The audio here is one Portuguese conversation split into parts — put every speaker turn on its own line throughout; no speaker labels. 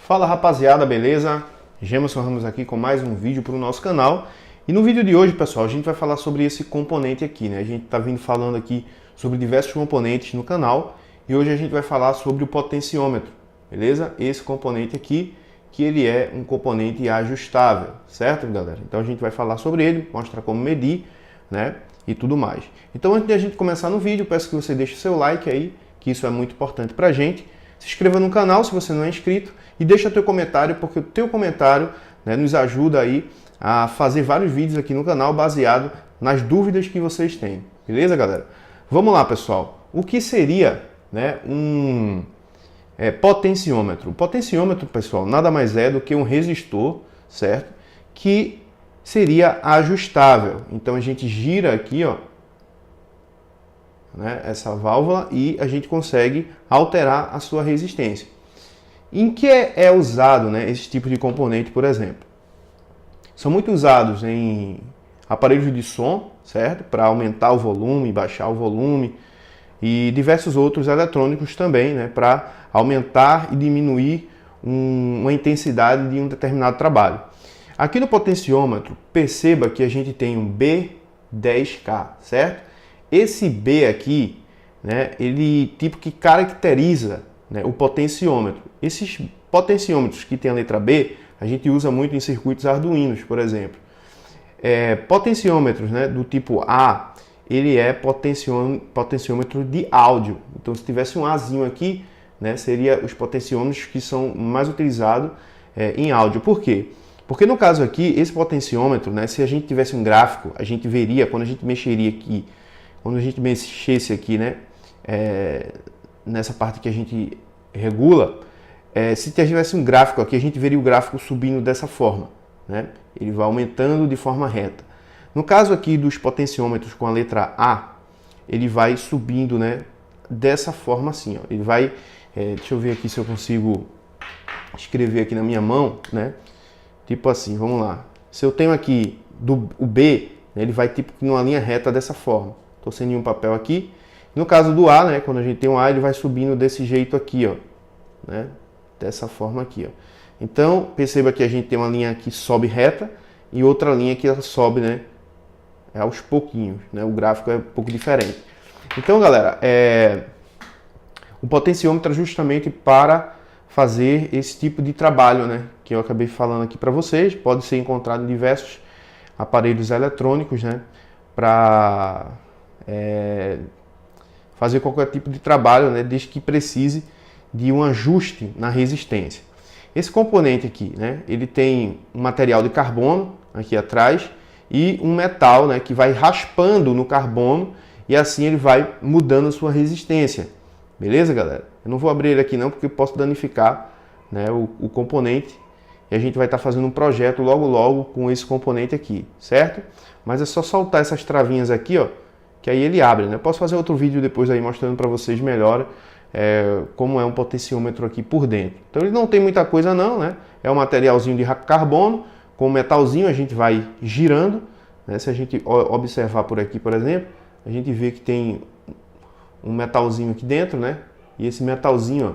Fala rapaziada, beleza? Gemerson Ramos aqui com mais um vídeo para o nosso canal. E no vídeo de hoje, pessoal, a gente vai falar sobre esse componente aqui, né? A gente tá vindo falando aqui sobre diversos componentes no canal e hoje a gente vai falar sobre o potenciômetro, beleza? Esse componente aqui, que ele é um componente ajustável, certo, galera? Então a gente vai falar sobre ele, mostrar como medir, né? E tudo mais. Então antes de a gente começar no vídeo, peço que você deixe o seu like aí, que isso é muito importante pra gente. Se inscreva no canal se você não é inscrito e deixa teu comentário, porque o teu comentário, né, nos ajuda aí a fazer vários vídeos aqui no canal baseado nas dúvidas que vocês têm. Beleza, galera? Vamos lá, pessoal. O que seria, né, um potenciômetro? O potenciômetro, pessoal, nada mais é do que um resistor, certo? Que seria ajustável. Então a gente gira aqui, ó, né, essa válvula e a gente consegue alterar a sua resistência. Em que é usado, né, esse tipo de componente, por exemplo? São muito usados em aparelhos de som, certo? Para aumentar o volume, baixar o volume e diversos outros eletrônicos também, né, para aumentar e diminuir uma intensidade de um determinado trabalho. Aqui no potenciômetro, perceba que a gente tem um B10K, certo? Esse B aqui, né, ele tipo que caracteriza, né, o potenciômetro. Esses potenciômetros que tem a letra B, a gente usa muito em circuitos arduinos, por exemplo. Potenciômetros, né, do tipo A, ele é potenciômetro de áudio. Então, se tivesse um Azinho aqui, né, seria os potenciômetros que são mais utilizados em áudio. Por quê? Porque no caso aqui, esse potenciômetro, né, se a gente tivesse um gráfico, a gente veria, quando a gente mexeria aqui, quando a gente mexesse aqui, né, nessa parte que a gente regula, se tivesse um gráfico aqui, a gente veria o gráfico subindo dessa forma, né? Ele vai aumentando de forma reta. No caso aqui dos potenciômetros com a letra A, ele vai subindo, né, dessa forma assim, ó. Ele vai, deixa eu ver aqui se eu consigo escrever aqui na minha mão, né? Tipo assim, vamos lá. Se eu tenho aqui o B, né, ele vai tipo numa linha reta dessa forma. Estou sem nenhum papel aqui. No caso do A, né, quando a gente tem um A, ele vai subindo desse jeito aqui, ó, né? Dessa forma aqui, ó. Então, perceba que a gente tem uma linha que sobe reta e outra linha que sobe, né, aos pouquinhos, né? O gráfico é um pouco diferente. Então, galera, o potenciômetro é justamente para fazer esse tipo de trabalho, né, que eu acabei falando aqui para vocês. Pode ser encontrado em diversos aparelhos eletrônicos, né, para fazer qualquer tipo de trabalho, né, desde que precise de um ajuste na resistência. Esse componente aqui, né, ele tem um material de carbono aqui atrás e um metal, né, que vai raspando no carbono e assim ele vai mudando a sua resistência. Beleza, galera? Eu não vou abrir ele aqui não, porque eu posso danificar, né, o componente e a gente vai estar fazendo um projeto logo logo com esse componente aqui, certo? Mas é só soltar essas travinhas aqui, ó, que aí ele abre, né? Eu posso fazer outro vídeo depois aí mostrando para vocês melhor como é um potenciômetro aqui por dentro. Então ele não tem muita coisa não, né? É um materialzinho de carbono com metalzinho, a gente vai girando, né? Se a gente observar por aqui, por exemplo, a gente vê que tem um metalzinho aqui dentro, né? E esse metalzinho, ó,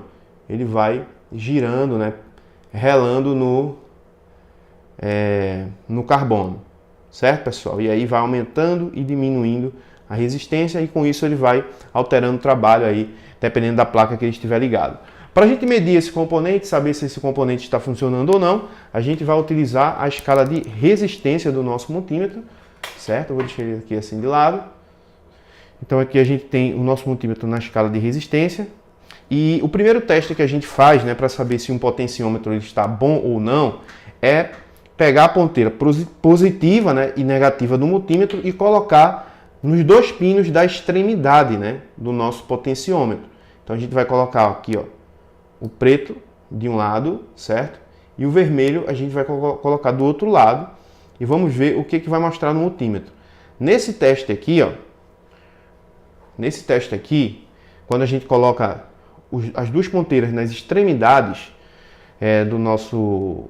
ele vai girando, né? Relando no carbono, certo, pessoal? E aí vai aumentando e diminuindo a resistência e com isso ele vai alterando o trabalho aí, dependendo da placa que ele estiver ligado. Para a gente medir esse componente, saber se esse componente está funcionando ou não, a gente vai utilizar a escala de resistência do nosso multímetro, certo? Eu vou deixar ele aqui assim de lado. Então aqui a gente tem o nosso multímetro na escala de resistência. E o primeiro teste que a gente faz, né, para saber se um potenciômetro ele está bom ou não, é pegar a ponteira positiva, né, e negativa do multímetro e colocar nos dois pinos da extremidade, né, do nosso potenciômetro. Então a gente vai colocar aqui, ó, o preto de um lado, certo? E o vermelho a gente vai colocar do outro lado e vamos ver o que vai mostrar no multímetro. Nesse teste aqui, ó, quando a gente coloca as duas ponteiras nas extremidades do nosso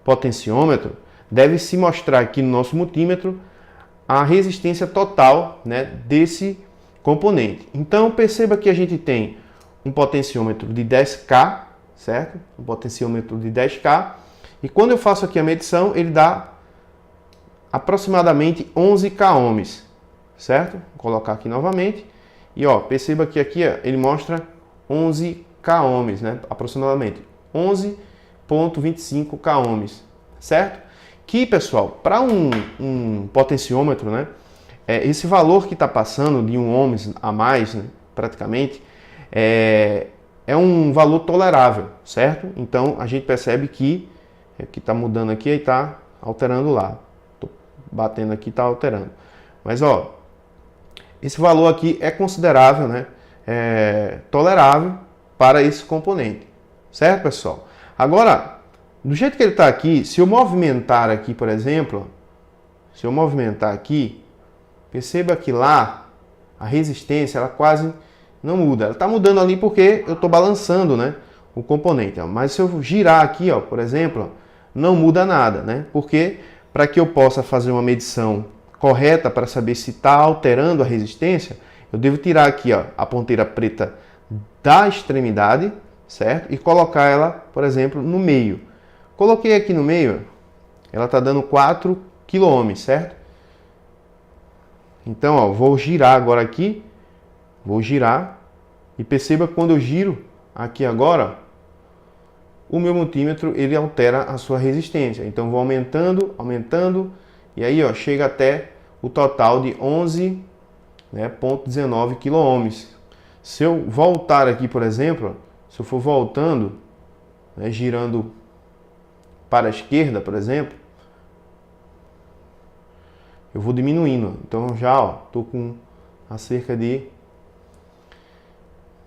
potenciômetro, deve se mostrar aqui no nosso multímetro a resistência total, né, desse componente. Então perceba que a gente tem um potenciômetro de 10K, certo? Um potenciômetro de 10K. E quando eu faço aqui a medição, ele dá aproximadamente 11K ohms, certo? Vou colocar aqui novamente. E ó, perceba que aqui ó, ele mostra 11K ohms, né? Aproximadamente 11,25K ohms, certo? Que, pessoal, para um potenciômetro, né? Esse valor que está passando de 1 ohms a mais, né, praticamente, é um valor tolerável, certo? Então a gente percebe que está mudando aqui e está alterando lá. Tô batendo aqui, está alterando. Mas ó, esse valor aqui é considerável, né? Tolerável para esse componente, certo, pessoal? Agora, do jeito que ele está aqui, se eu movimentar aqui, por exemplo, se eu movimentar aqui, perceba que lá a resistência ela quase não muda. Ela está mudando ali porque eu estou balançando, né, o componente. Ó. Mas se eu girar aqui, ó, por exemplo, não muda nada, né? Porque para que eu possa fazer uma medição correta para saber se está alterando a resistência, eu devo tirar aqui, ó, a ponteira preta da extremidade, certo? E colocar ela, por exemplo, no meio. Coloquei aqui no meio, ela está dando 4 kΩ, certo? Então, ó, vou girar agora aqui, vou girar e perceba que quando eu giro aqui agora, o meu multímetro ele altera a sua resistência. Então, vou aumentando, aumentando e aí, ó, chega até o total de 11,19 kΩ. Se eu voltar aqui, por exemplo, se eu for voltando, né, girando para a esquerda, por exemplo, eu vou diminuindo. Então já estou com a cerca de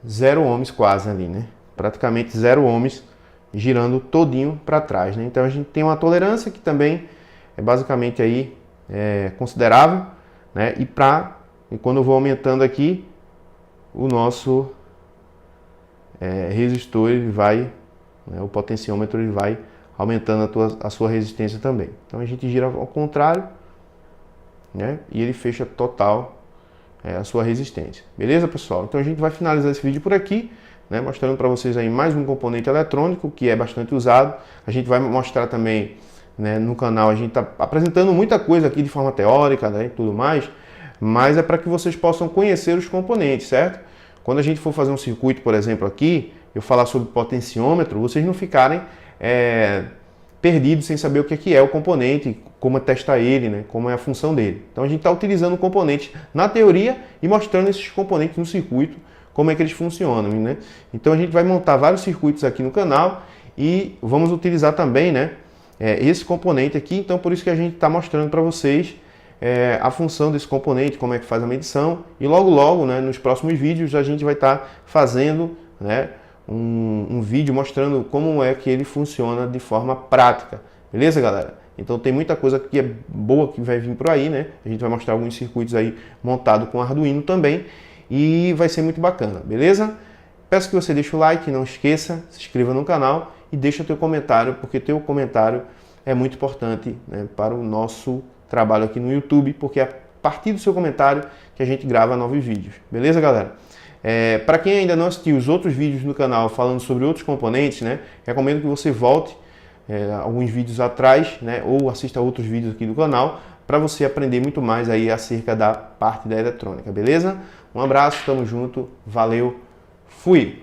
0 ohms quase ali, né? Praticamente 0 ohms girando todinho para trás, né? Então a gente tem uma tolerância que também é basicamente aí considerável, né? E quando eu vou aumentando aqui, o nosso resistor ele vai, né, o potenciômetro ele vai aumentando a sua resistência também. Então a gente gira ao contrário, né, e ele fecha total a sua resistência. Beleza, pessoal? Então a gente vai finalizar esse vídeo por aqui, né, mostrando para vocês aí mais um componente eletrônico que é bastante usado. A gente vai mostrar também, né, no canal, a gente está apresentando muita coisa aqui de forma teórica, né, e tudo mais, mas é para que vocês possam conhecer os componentes, certo? Quando a gente for fazer um circuito, por exemplo, aqui, eu falar sobre potenciômetro, vocês não ficarem perdidos sem saber o que é o componente, como testar ele, né, como é a função dele. Então a gente está utilizando o componente na teoria e mostrando esses componentes no circuito, como é que eles funcionam, né? Então a gente vai montar vários circuitos aqui no canal e vamos utilizar também, né, esse componente aqui. Então por isso que a gente está mostrando para vocês a função desse componente, como é que faz a medição, e logo, né, nos próximos vídeos a gente vai estar fazendo, né, um vídeo mostrando como é que ele funciona de forma prática. Beleza, galera? Então tem muita coisa que é boa que vai vir por aí, né? A gente vai mostrar alguns circuitos aí montados com Arduino também e vai ser muito bacana, beleza? Peço que você deixe o like, não esqueça, se inscreva no canal e deixa o teu comentário, porque teu comentário é muito importante, né, para o nosso trabalho aqui no YouTube, porque é a partir do seu comentário que a gente grava novos vídeos. Beleza, galera? Para quem ainda não assistiu os outros vídeos no canal falando sobre outros componentes, né, recomendo que você volte alguns vídeos atrás, né, ou assista outros vídeos aqui do canal para você aprender muito mais aí acerca da parte da eletrônica, beleza? Um abraço, tamo junto, valeu, fui!